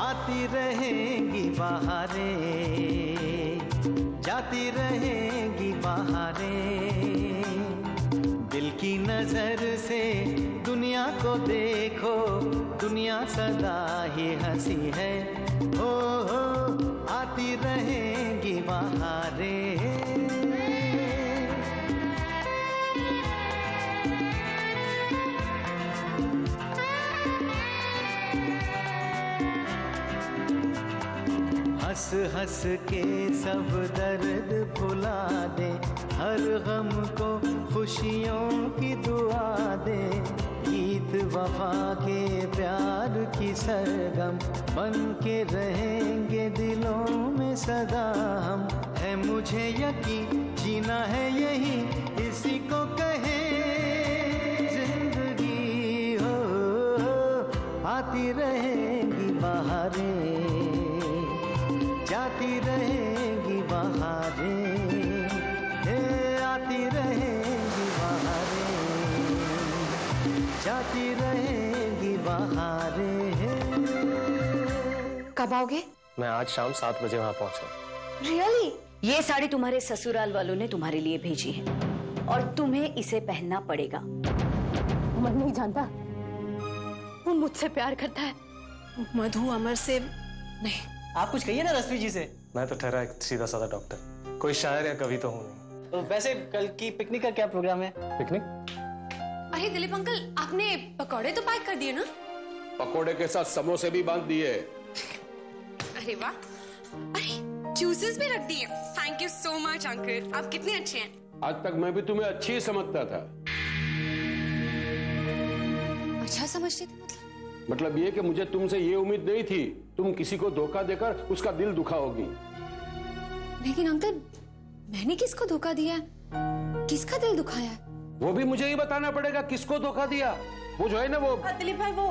आती रहेंगी बहारें, जाती रहेंगी बहारें। दिल की नजर से दुनिया को देखो, दुनिया सदा ही हंसी है। हो आती रहेंगी बहारें। हंस हंस के सब दर्द भुला दे, हर गम को खुशियों की दुआ दे। गीत वफा के प्यार की सरगम बन के रहेंगे दिलों में सदा हम। है मुझे यकीन जीना है यही, इसी को कहे जिंदगी। हो आती रहेंगी बहारें, जाती रहेंगी बहारें। आती रहेंगी बहारें, जाती रहेंगी बहारें। कब आओगे? मैं आज शाम 7 बजे वहां पहुंचा। रियली? ये साड़ी तुम्हारे ससुराल वालों ने तुम्हारे लिए भेजी है और तुम्हें इसे पहनना पड़ेगा। मन नहीं जानता, वो मुझसे प्यार करता है। मधु अमर से नहीं। आप कुछ कहिए ना रश्मि जी से। मैं तो ठहरा एक सीधा साधा डॉक्टर, कोई शायर या कवि तो हूँ नहीं। तो वैसे कल की पिकनिक का क्या प्रोग्राम है? पिकनिक? अरे दिलीप अंकल, आपने पकौड़े तो पैक कर दिए ना? पकौड़े के साथ समोसे भी बांध दिए। अरे वाह, अरे जूसेस भी रख दिए। Thank you so much uncle, आप कितने अच्छे हैं। आज तक मैं भी तुम्हें अच्छी ही समझता था। अच्छा समझते थे? मतलब ये कि मुझे तुमसे ये उम्मीद नहीं थी तुम किसी को धोखा देकर उसका दिल दुखाओगी। लेकिन अंकल, मैंने किसको धोखा दिया है? किसका दिल दुखाया है? वो भी मुझे ही बताना पड़ेगा किसको धोखा दिया। वो जो है ना वो दिलीप भाई, वो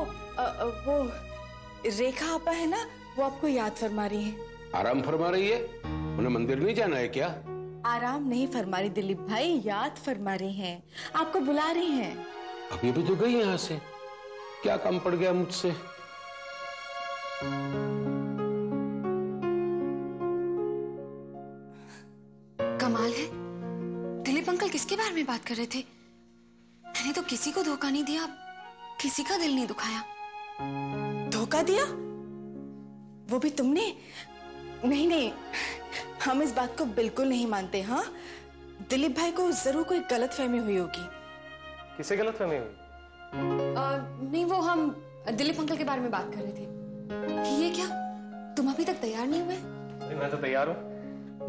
रेखा आपा है ना, वो आपको याद फरमा रही है। आराम फरमा रही है? उन्हें मंदिर नहीं जाना है क्या? आराम नहीं फरमा रही दिलीप भाई, याद फरमा रही हैं, आपको बुला रही हैं। अभी भी तो गई यहाँ से, क्या काम पड़ गया मुझसे? कमाल है, दिलीप अंकल किसके बारे में बात कर रहे थे? मैंने तो किसी को धोखा नहीं दिया, किसी का दिल नहीं दुखाया। धोखा दिया? वो भी तुमने? नहीं नहीं, हम इस बात को बिल्कुल नहीं मानते। हाँ, दिलीप भाई को जरूर कोई गलतफहमी हुई होगी। किसे गलतफहमी हुई? नहीं, वो हम दिलीप अंकल के बारे में बात कर रहे थे। ये क्या, तुम अभी तक तैयार नहीं हुए? नहीं, मैं तो तैयार हूँ।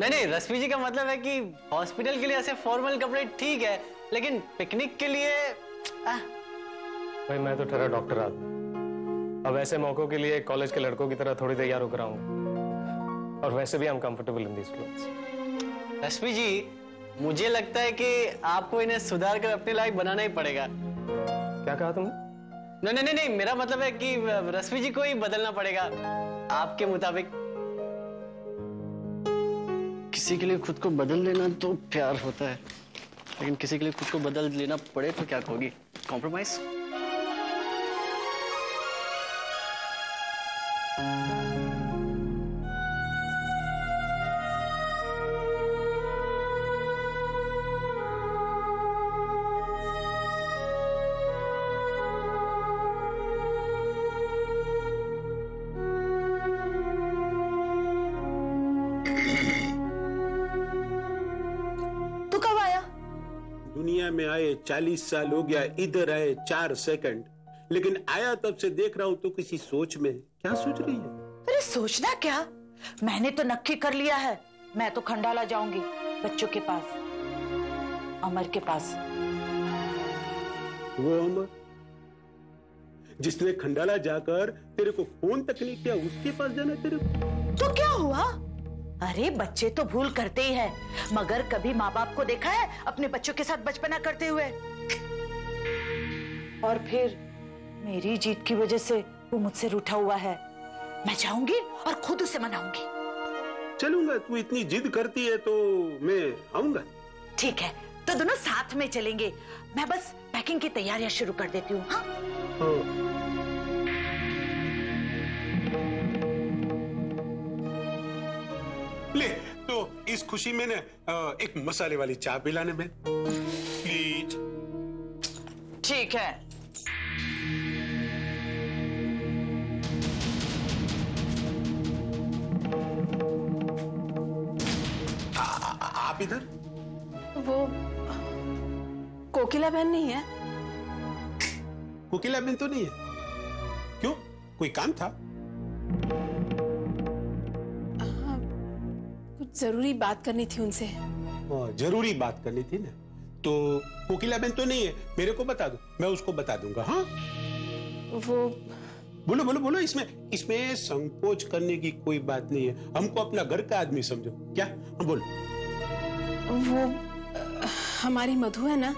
नहीं, रश्मि जी का मतलब है कि हॉस्पिटल के लिए ऐसे फॉर्मल कपड़े ठीक है, लेकिन पिकनिक के लिए भाई मैं तो ठहरा डॉक्टर आदमी, अब ऐसे मौकों के लिए कॉलेज के लड़कों की तरह थोड़ी तैयार होकर आऊंगा। और वैसे भी हम कंफर्टेबल इन दिस क्लोथ्स। रश्मि जी, मुझे लगता है कि आपको इन्हें सुधार कर अपने लायक बनाना ही पड़ेगा। क्या कहा तुमने? नहीं, मेरा मतलब है कि रश्मि जी को ही बदलना पड़ेगा आपके मुताबिक। किसी के लिए खुद को बदल लेना तो प्यार होता है, लेकिन किसी के लिए खुद को बदल लेना पड़े तो क्या कहोगी? कॉम्प्रोमाइज? दुनिया में आए 40 साल हो गया, इधर आए 4 सेकंड, लेकिन आया तब से देख रहा हूं तो किसी सोच में। क्या सोच रही है? अरे सोचना क्या, मैंने तो नक्की कर लिया है, मैं तो खंडाला जाऊंगी बच्चों के पास, अमर के पास। वो अमर जिसने खंडाला जाकर तेरे को फोन तक नहीं किया, उसके पास जाना तेरे को? तो क्या हुआ? अरे बच्चे तो भूल करते ही हैं, मगर कभी माँ बाप को देखा है अपने बच्चों के साथ बचपना करते हुए? और फिर मेरी जीत की वजह से वो मुझसे रूठा हुआ है, मैं जाऊंगी और खुद उसे मनाऊंगी। चलूंगा, तू इतनी जिद करती है तो मैं आऊंगा। ठीक है, तो दोनों साथ में चलेंगे। मैं बस पैकिंग की तैयारियां शुरू कर देती हूँ। हाँ? ले तो इस खुशी में ना एक मसाले वाली चाय पिलाने में प्लीज। ठीक है। आप इधर? वो कोकिला बहन नहीं है? कोकिला बहन तो नहीं है। क्यों, कोई काम था? कुछ जरूरी बात करनी थी उनसे। जरूरी बात करनी थी ना, तो कोकिला बहन तो नहीं है, मेरे को बता दो, मैं उसको बता दूंगा। हाँ वो बोलो बोलो बोलो, इसमें संकोच करने की कोई बात नहीं है। हमको अपना घर का आदमी समझो। क्या? हाँ बोलो। वो हमारी मधु है ना,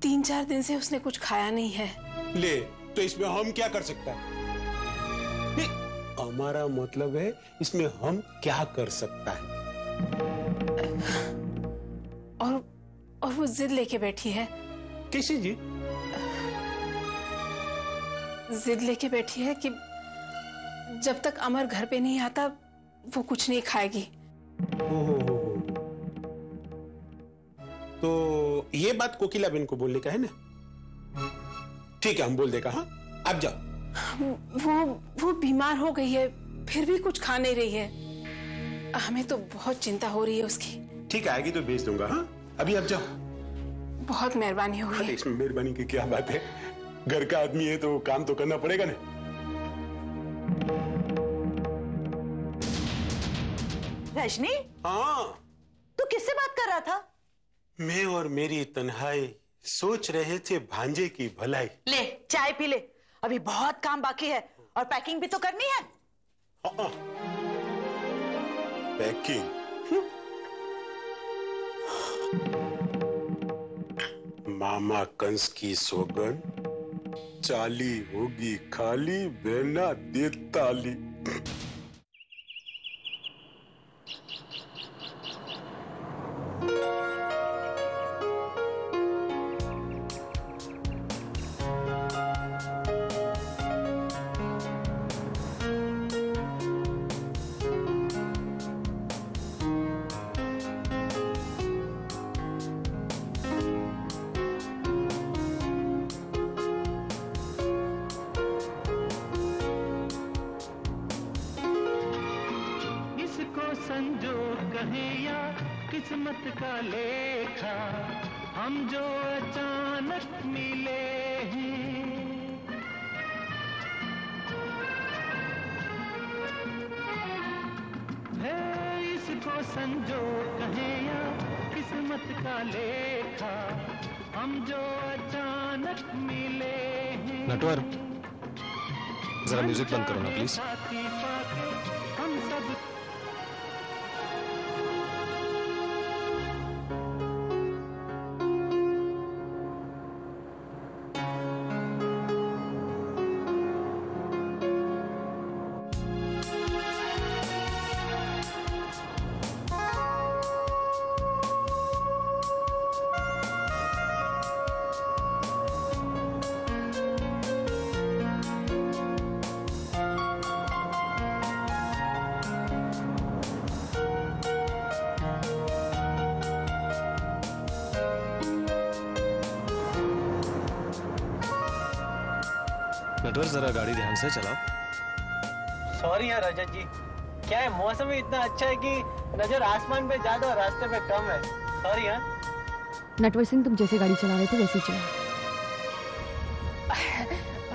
3-4 दिन से उसने कुछ खाया नहीं है। ले तो इसमें हम क्या कर सकते हैं? नहीं, हमारा मतलब है इसमें हम क्या कर सकता है। और वो जिद लेके बैठी है। कैसी जी? जिद लेके बैठी है कि जब तक अमर घर पे नहीं आता वो कुछ नहीं खाएगी। हो। तो ये बात कोकिला बहन को बोलने का है ना? ठीक है, हम बोल देगा। हाँ आप जाओ। वो बीमार हो गई है, फिर भी कुछ खा नहीं रही है। हमें तो बहुत चिंता हो रही है उसकी। ठीक है, आएगी तो भेज दूंगा। हाँ अभी आप जाओ। बहुत मेहरबानी होगी। इसमें मेहरबानी की क्या बात है, घर का आदमी है तो काम तो करना पड़ेगा ना। रजनी, हाँ तू किससे बात कर रहा था? मैं और मेरी तन्हाई सोच रहे थे भांजे की भलाई। ले चाय पी ले, अभी बहुत काम बाकी है और पैकिंग भी तो करनी है। हाँ पैकिंग। मामा कंस की सोगन, चाली होगी खाली, बेना दे ताली। संजोग कहे या किस्मत का लेखा, हम जो अचानक मिले हैं, इसको संजोग कहे या किस्मत का लेखा, हम जो अचानक मिले हैं। नटवर, जरा म्यूजिक बंद करो ना प्लीज। हम सब नटवर, जरा गाड़ी ध्यान से चलाओ। सॉरी यार रजत जी, क्या है मौसम ही इतना अच्छा है कि नजर आसमान पे ज्यादा और रास्ते पे कम है। सॉरी यार। नटवर सिंह, तुम जैसे गाड़ी चला रहे थे वैसे ही चलाओ।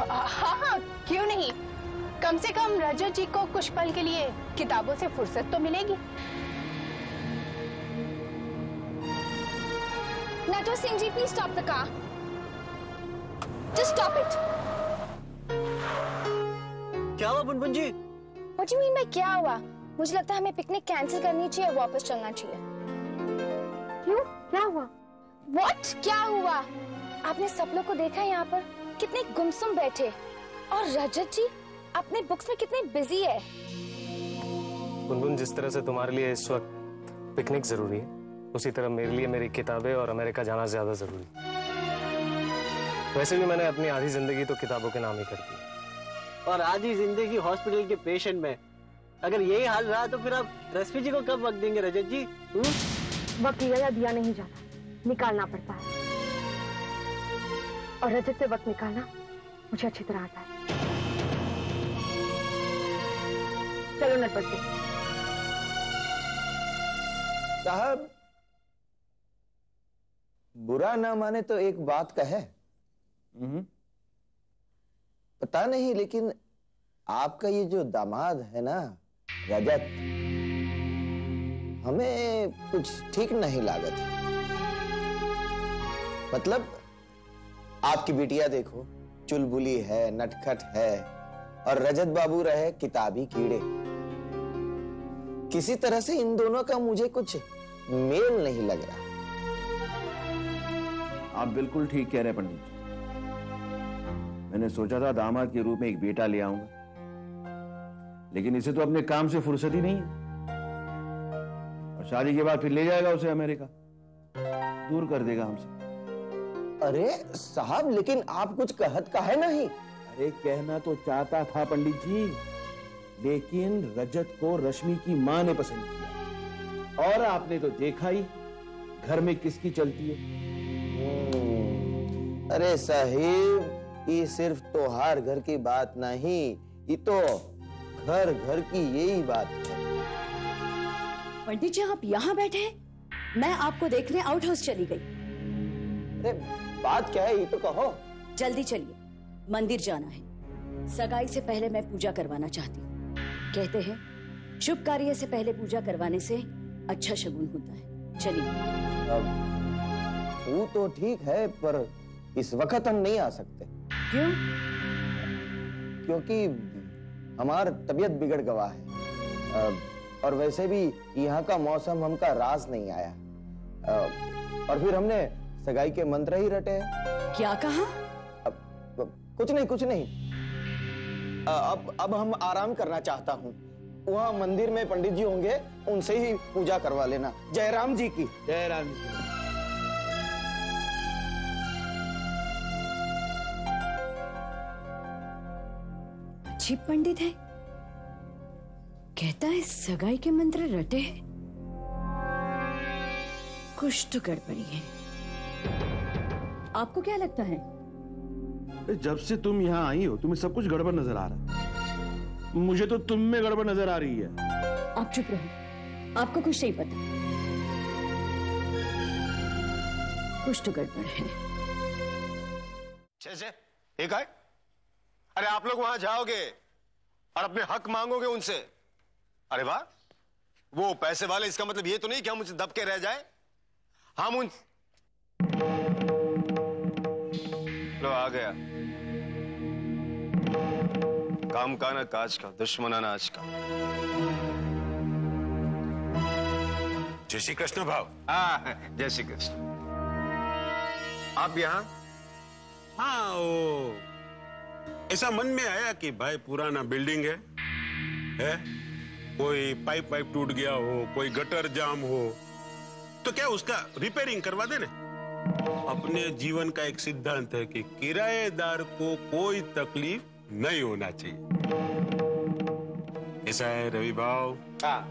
हाँ, क्यों नहीं। कम से कम रजत जी को कुछ पल के लिए किताबों से फुर्सत तो मिलेगी। Natwar Singh ji, please stop the car. Just stop it. क्या हुआ बुनबुन जी? What do you mean by क्या हुआ? मुझे लगता है हमें पिकनिक कैंसिल करनी चाहिए, वापस चलना चाहिए। क्यों? क्या हुआ? What? क्या हुआ? आपने सब लोग को देखा यहाँ पर कितने गुमसुम बैठे, और रजत जी अपने बुक्स में कितने बिजी है। बुनबुन, जिस तरह से तुम्हारे लिए इस वक्त पिकनिक जरूरी है, उसी तरह मेरे लिए मेरी किताबें और अमेरिका जाना ज्यादा जरूरी है। वैसे भी मैंने अपनी आधी जिंदगी तो किताबों के नाम ही कर दी, और आधी जिंदगी हॉस्पिटल के पेशेंट में। अगर यही हाल रहा तो फिर आप रश्मि जी को कब वक्त देंगे रजत जी? वक्त दिया या दिया नहीं जाता, निकालना पड़ता है। और रजत से वक्त निकालना मुझे अच्छी तरह आता है। चलो नटवर सिंह। साहब, बुरा ना माने तो एक बात कहे। पता नहीं, लेकिन आपका ये जो दामाद है ना रजत, हमें कुछ ठीक नहीं लागत। मतलब आपकी बिटिया देखो, चुलबुली है, नटखट है, और रजत बाबू रहे किताबी कीड़े। किसी तरह से इन दोनों का मुझे कुछ मेल नहीं लग रहा। आप बिल्कुल ठीक कह रहे पंडित जी। मैंने सोचा था दामाद के रूप में एक बेटा ले आऊंगा, लेकिन इसे तो अपने काम से फुर्सत ही नहीं है, और शादी के बाद फिर ले जाएगा उसे अमेरिका, दूर कर देगा हमसे। अरे साहब, लेकिन आप कुछ कहत काहे नहीं? अरे कहना तो चाहता था पंडित जी, लेकिन रजत को रश्मि की मां ने पसंद किया, और आपने तो देखा ही घर में किसकी चलती है। अरे साहिब, ये सिर्फ तोहार घर की बात नहीं, ये तो घर घर की यही बात है। पंडित जी आप यहाँ बैठे हैं, मैं आपको देखने आउट हाउस चली गई। अरे बात क्या है, ये तो कहो। जल्दी चलिए, मंदिर जाना है। सगाई से पहले मैं पूजा करवाना चाहती हूँ। कहते हैं शुभ कार्य से पहले पूजा करवाने से अच्छा शगुन होता है। चलिए। वो तो ठीक है, पर इस वक्त हम नहीं आ सकते। क्यों? क्योंकि हमार तबीयत बिगड़ गवा है, और वैसे भी यहाँ का मौसम हमका रास नहीं आया, और फिर हमने सगाई के मंत्र ही रटे हैं। क्या कहा? कुछ नहीं, कुछ नहीं। अब हम आराम करना चाहता हूँ। वहाँ मंदिर में पंडित जी होंगे, उनसे ही पूजा करवा लेना। जय राम जी की। जय राम जी की। अच्छी पंडित है, कहता है सगाई के मंत्र रटे हैं। कुछ तो गड़बड़ी है। आपको क्या लगता है? जब से तुम यहाँ आई हो तुम्हें सब कुछ गड़बड़ नजर आ रहा है। मुझे तो तुम में गड़बड़ नजर आ रही है। आप चुप रहो, आपको कुछ नहीं पता। कुछ तो गड़बड़ है। एक है? अरे आप लोग वहां जाओगे और अपने हक मांगोगे उनसे। अरे वाह, वो पैसे वाले, इसका मतलब ये तो नहीं कि हम उनसे दब के रह जाए। हम उन लो आ गया, काम का ना काज का, दुश्मना आज का। जय श्री कृष्ण भाव। हाँ, जय श्री कृष्ण। आप यहाँ? हाँ, वो ऐसा मन में आया कि भाई पुराना बिल्डिंग है? कोई पाइप टूट गया हो, कोई गटर जाम हो, तो क्या उसका रिपेयरिंग करवा देना। अपने जीवन का एक सिद्धांत है कि किराएदार को कोई तकलीफ नहीं होना चाहिए। ऐसा है रवि भाव? हाँ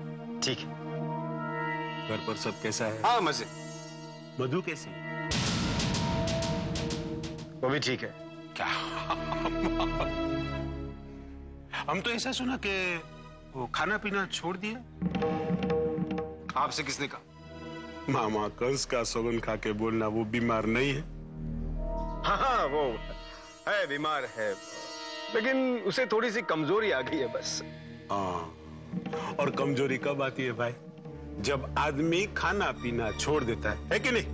ठीक है। घर पर सब कैसा है? हाँ मजे। मधु कैसी? वो भी ठीक है। क्या? हम तो ऐसा सुना कि वो खाना पीना छोड़ दिया। आपसे किसने कहा? मामा कंस का सौगन खा के बोलना वो बीमार नहीं है। हाँ वो है, बीमार है, लेकिन उसे थोड़ी सी कमजोरी आ गई है बस। हाँ, और कमजोरी कब आती है भाई? जब आदमी खाना पीना छोड़ देता है कि नहीं?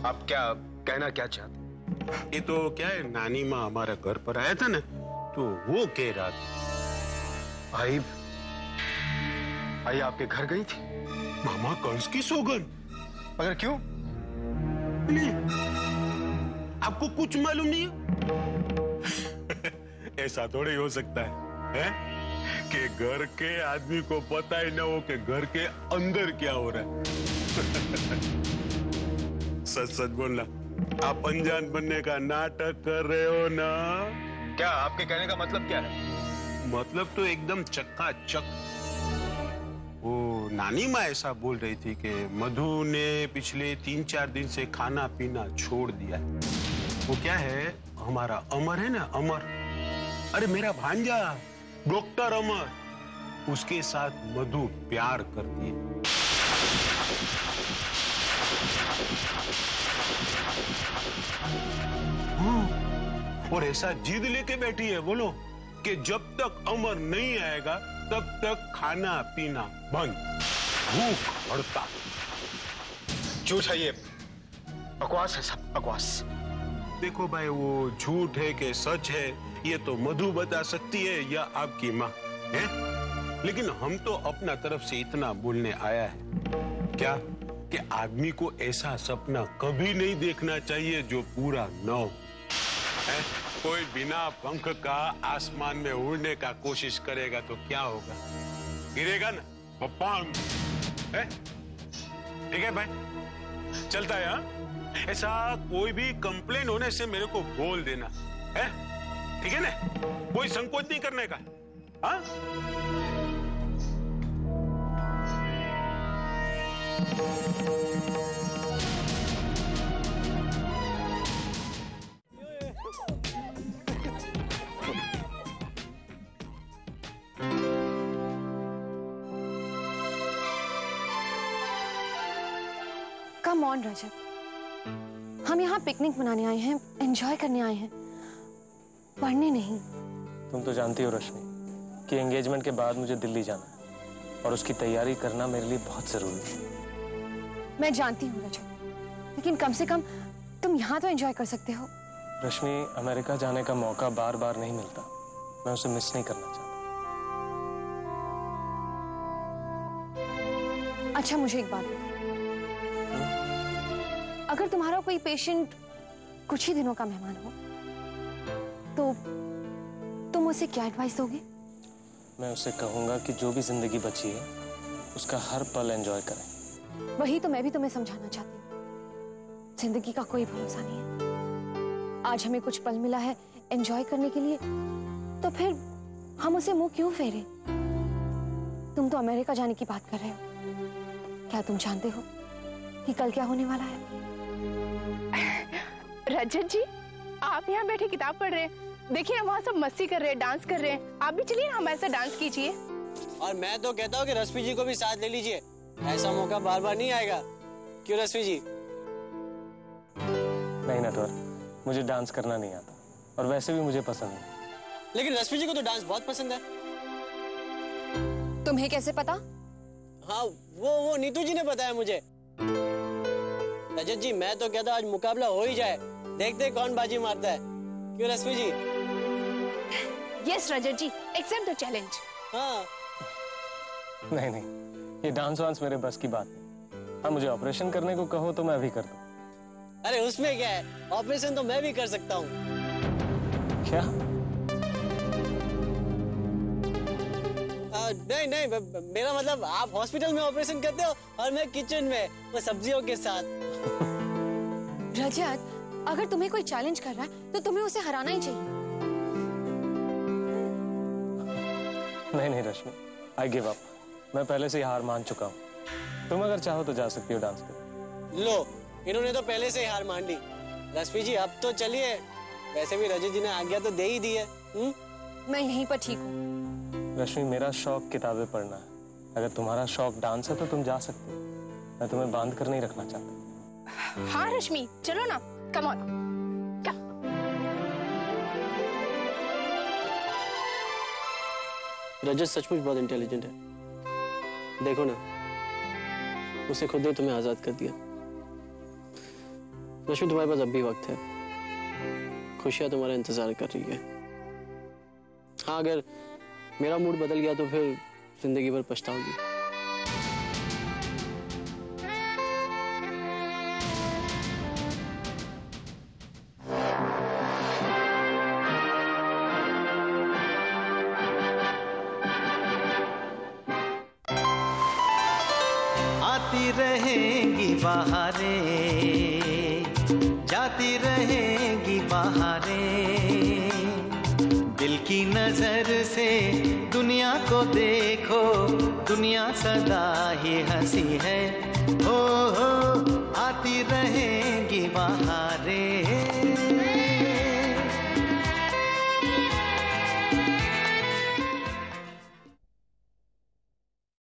आप क्या कहना क्या चाहते? ये तो क्या है, नानी माँ हमारा घर पर आया था ना, तो वो कह रहा था। आई आपके घर गई थी? मामा कंस की सौगन। मगर क्यों? नहीं, आपको कुछ मालूम नहीं है? ऐसा थोड़ी हो सकता है कि घर के आदमी को पता ही ना हो कि घर के अंदर क्या हो रहा है। सच सच बोलना, आप अनजान बनने का नाटक कर रहे हो ना? क्या आपके कहने का मतलब क्या है? मतलब तो एकदम चकाचक। वो नानी माँ ऐसा बोल रही थी कि मधु ने पिछले 3-4 दिन से खाना पीना छोड़ दिया। वो क्या है, हमारा अमर है ना, अमर, अरे मेरा भांजा डॉक्टर अमर, उसके साथ मधु प्यार करती है। और ऐसा जिद लेके बैठी है बोलो कि जब तक अमर नहीं आएगा तब तक खाना पीना बंद, भूख हड़ताल। झूठ है ये, बकवास है सब, बकवास। देखो भाई, वो झूठ है कि सच है ये तो मधु बता सकती है या आपकी माँ है, लेकिन हम तो अपना तरफ से इतना बोलने आया है क्या कि आदमी को ऐसा सपना कभी नहीं देखना चाहिए जो पूरा न हो। कोई बिना पंख का आसमान में उड़ने का कोशिश करेगा तो क्या होगा, गिरेगा ना पपांग। ठीक है भाई, चलता है। हाँ, ऐसा कोई भी कंप्लेन होने से मेरे को बोल देना है, ठीक है ना, कोई संकोच नहीं करने का। हाँ कम ऑन रजत, हम यहाँ पिकनिक मनाने आए हैं, एंजॉय करने आए हैं, पढ़ने नहीं। तुम तो जानती हो रश्मि कि एंगेजमेंट के बाद मुझे दिल्ली जाना है और उसकी तैयारी करना मेरे लिए बहुत जरूरी है। मैं जानती हूँ रजत, लेकिन कम से कम तुम यहाँ तो एंजॉय कर सकते हो। रश्मि, अमेरिका जाने का मौका बार बार नहीं मिलता, मैं उसे मिस नहीं करना चाहता। अच्छा मुझे एक बात बताओ, अगर तुम्हारा कोई पेशेंट कुछ ही दिनों का मेहमान हो तो तुम उसे क्या एडवाइस दोगे? मैं उसे कहूंगा कि जो भी जिंदगी बची है उसका हर पल एंजॉय करें। वही तो मैं भी तुम्हें समझाना चाहती हूँ, जिंदगी का कोई भरोसा नहीं है। आज हमें कुछ पल मिला है एंजॉय करने के लिए, तो फिर हम उसे मुंह क्यों फेरे? तुम तो अमेरिका जाने की बात कर रहे हो, क्या तुम जानते हो कि कल क्या होने वाला है? रजत जी, आप यहाँ बैठे किताब पढ़ रहे हैं, देखिए ना वहाँ सब मस्ती कर रहे हैं, डांस कर रहे हैं, आप भी चलिए ना हमारे साथ डांस कीजिए। और मैं तो कहता हूँ कि रश्मि जी को भी साथ ले लीजिए, ऐसा मौका बार बार नहीं आएगा। क्यों रश्मि जी? नहीं नटवर, मुझे डांस करना नहीं आता और वैसे भी मुझे पसंद है। लेकिन रश्मि जी को तो डांस बहुत पसंद है। तुम्हें कैसे पता? हाँ, वो नीतू जी ने बताया मुझे। रजत जी, मैं तो कहता आज मुकाबला हो ही जाए, देखते कौन बाजी मारता है। क्यों Rashmi ji? Yes Rajat ji, accept the challenge. हाँ। नहीं नहीं, ये डांस वांस मेरे बस की बात नहीं। हाँ, मुझे ऑपरेशन करने को कहो तो मैं अभी कर दूं। अरे उसमें क्या है, ऑपरेशन तो मैं भी कर सकता हूँ। क्या? नहीं नहीं, मेरा मतलब आप हॉस्पिटल में ऑपरेशन करते हो और मैं किचन में वो सब्जियों के साथ। रजत, अगर तुम्हें कोई चैलेंज कर रहा है तो तुम्हें उसे हराना ही चाहिए। नहीं नहीं रश्मि, आई गिव अप। मैं पहले से ही हार मान चुका हूँ। तुम अगर चाहो तो जा सकती हो डांस कर। लो, इन्होंने तो पहले से ही हार मान ली। रश्मि जी अब तो चलिए, वैसे भी रजत जी ने आज्ञा तो दे ही दी है। मैं यहीं पर ठीक हूँ। रश्मि, मेरा शौक किताबें पढ़ना है, अगर तुम्हारा शौक डांस है तो तुम जा सकते हो, मैं तुम्हें बांध कर नहीं रखना चाहता। हाँ रश्मि, चलो ना, कम ऑन। रजत सचमुच बहुत इंटेलिजेंट है, देखो ना, उसे खुद ने तुम्हें आजाद कर दिया। रश्मि, तुम्हारे पास अब भी वक्त है, खुशियां तुम्हारा इंतजार कर रही है। हाँ, अगर मेरा मूड बदल गया तो फिर जिंदगी भर पछताओगी। आती रहेंगी बहारें, जाती रहेंगी बहारें, दिल की नजर से दुनिया को देखो, दुनिया सदा ही हंसी है। हो आती रहेंगी बाहर।